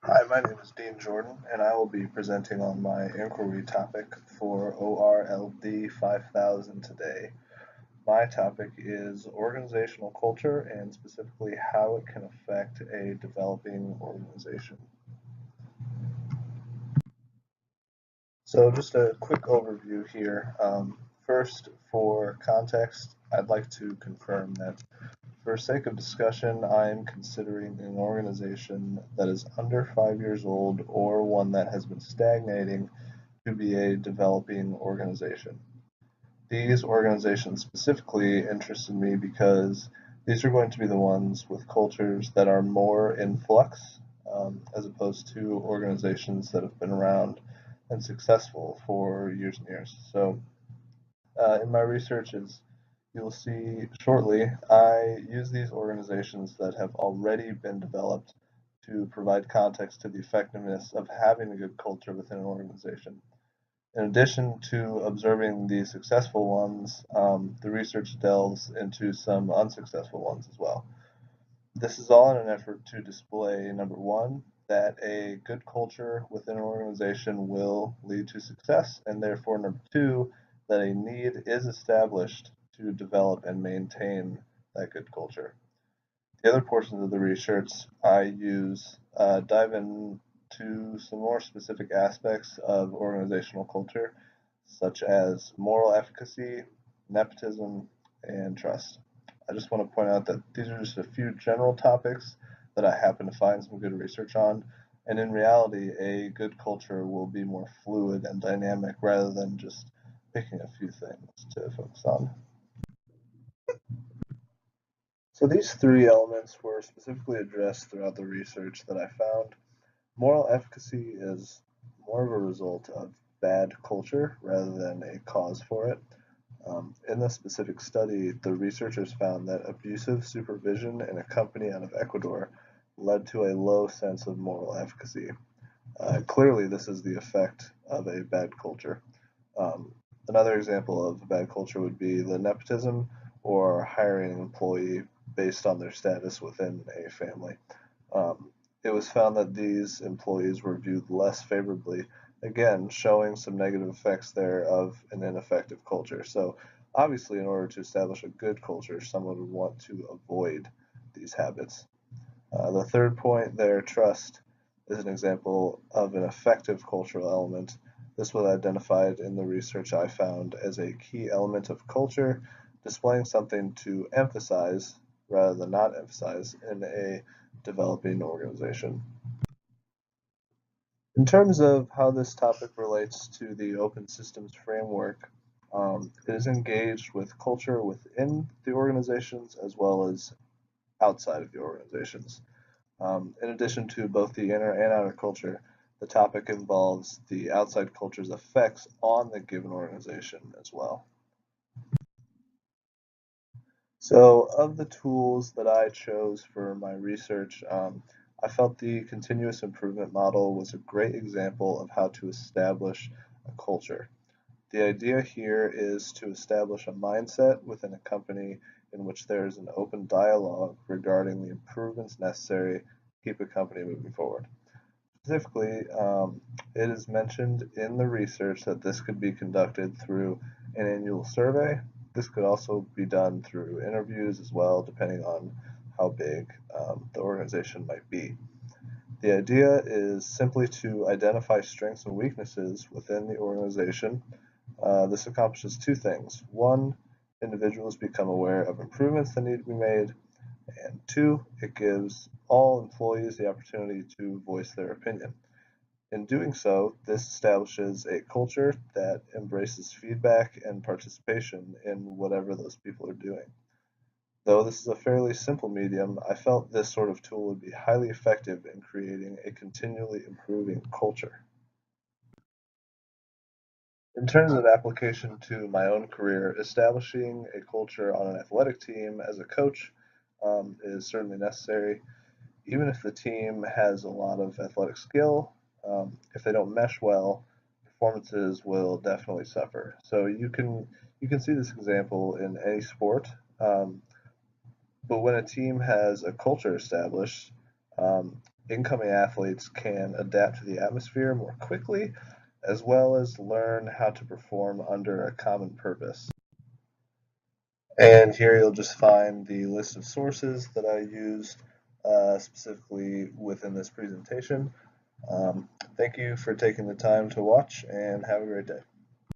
Hi, my name is Dean Jordan, and I will be presenting on my inquiry topic for ORLD 5000 today. My topic is organizational culture and specifically how it can affect a developing organization. So, just a quick overview here. First, for context, I'd like to confirm that for sake of discussion, I am considering an organization that is under 5 years old or one that has been stagnating to be a developing organization. These organizations specifically interested me because these are going to be the ones with cultures that are more in flux, as opposed to organizations that have been around and successful for years and years. So, in my research, as you'll see shortly, I use these organizations that have already been developed to provide context to the effectiveness of having a good culture within an organization. In addition to observing the successful ones, the research delves into some unsuccessful ones as well. This is all in an effort to display, number one, that a good culture within an organization will lead to success, and therefore, number two, that a need is established to develop and maintain that good culture. The other portions of the research I use dive into some more specific aspects of organizational culture, such as moral efficacy, nepotism, and trust. I just want to point out that these are just a few general topics that I happen to find some good research on. And in reality, a good culture will be more fluid and dynamic rather than just picking a few things to focus on. So these three elements were specifically addressed throughout the research that I found. Moral efficacy is more of a result of bad culture rather than a cause for it. In this specific study, the researchers found that abusive supervision in a company out of Ecuador led to a low sense of moral efficacy. Clearly, this is the effect of a bad culture. Um, Another example of bad culture would be the nepotism or hiring an employee based on their status within a family. Um, it was found that these employees were viewed less favorably, again, showing some negative effects there of an ineffective culture. So, obviously, in order to establish a good culture, someone would want to avoid these habits. The third point there, trust, is an example of an effective cultural element. This was identified in the research I found as a key element of culture, displaying something to emphasize rather than not emphasize in a developing organization. In terms of how this topic relates to the open systems framework, it is engaged with culture within the organizations as well as outside of the organizations. In addition to both the inner and outer culture, the topic involves the outside culture's effects on the given organization as well. So, of the tools that I chose for my research, I felt the continuous improvement model was a great example of how to establish a culture. The idea here is to establish a mindset within a company in which there is an open dialogue regarding the improvements necessary to keep a company moving forward. Specifically, it is mentioned in the research that this could be conducted through an annual survey. This could also be done through interviews as well, depending on how big the organization might be. The idea is simply to identify strengths and weaknesses within the organization. This accomplishes two things. One, individuals become aware of improvements that need to be made, and two, it gives all employees the opportunity to voice their opinion. In doing so, this establishes a culture that embraces feedback and participation in whatever those people are doing. Though this is a fairly simple medium, I felt this sort of tool would be highly effective in creating a continually improving culture. In terms of application to my own career, establishing a culture on an athletic team as a coach is certainly necessary. Even if the team has a lot of athletic skill, if they don't mesh well, performances will definitely suffer. So you can see this example in any sport, um, but when a team has a culture established, um, incoming athletes can adapt to the atmosphere more quickly, as well as learn how to perform under a common purpose. And here you'll just find the list of sources that I used specifically within this presentation. Thank you for taking the time to watch, and have a great day.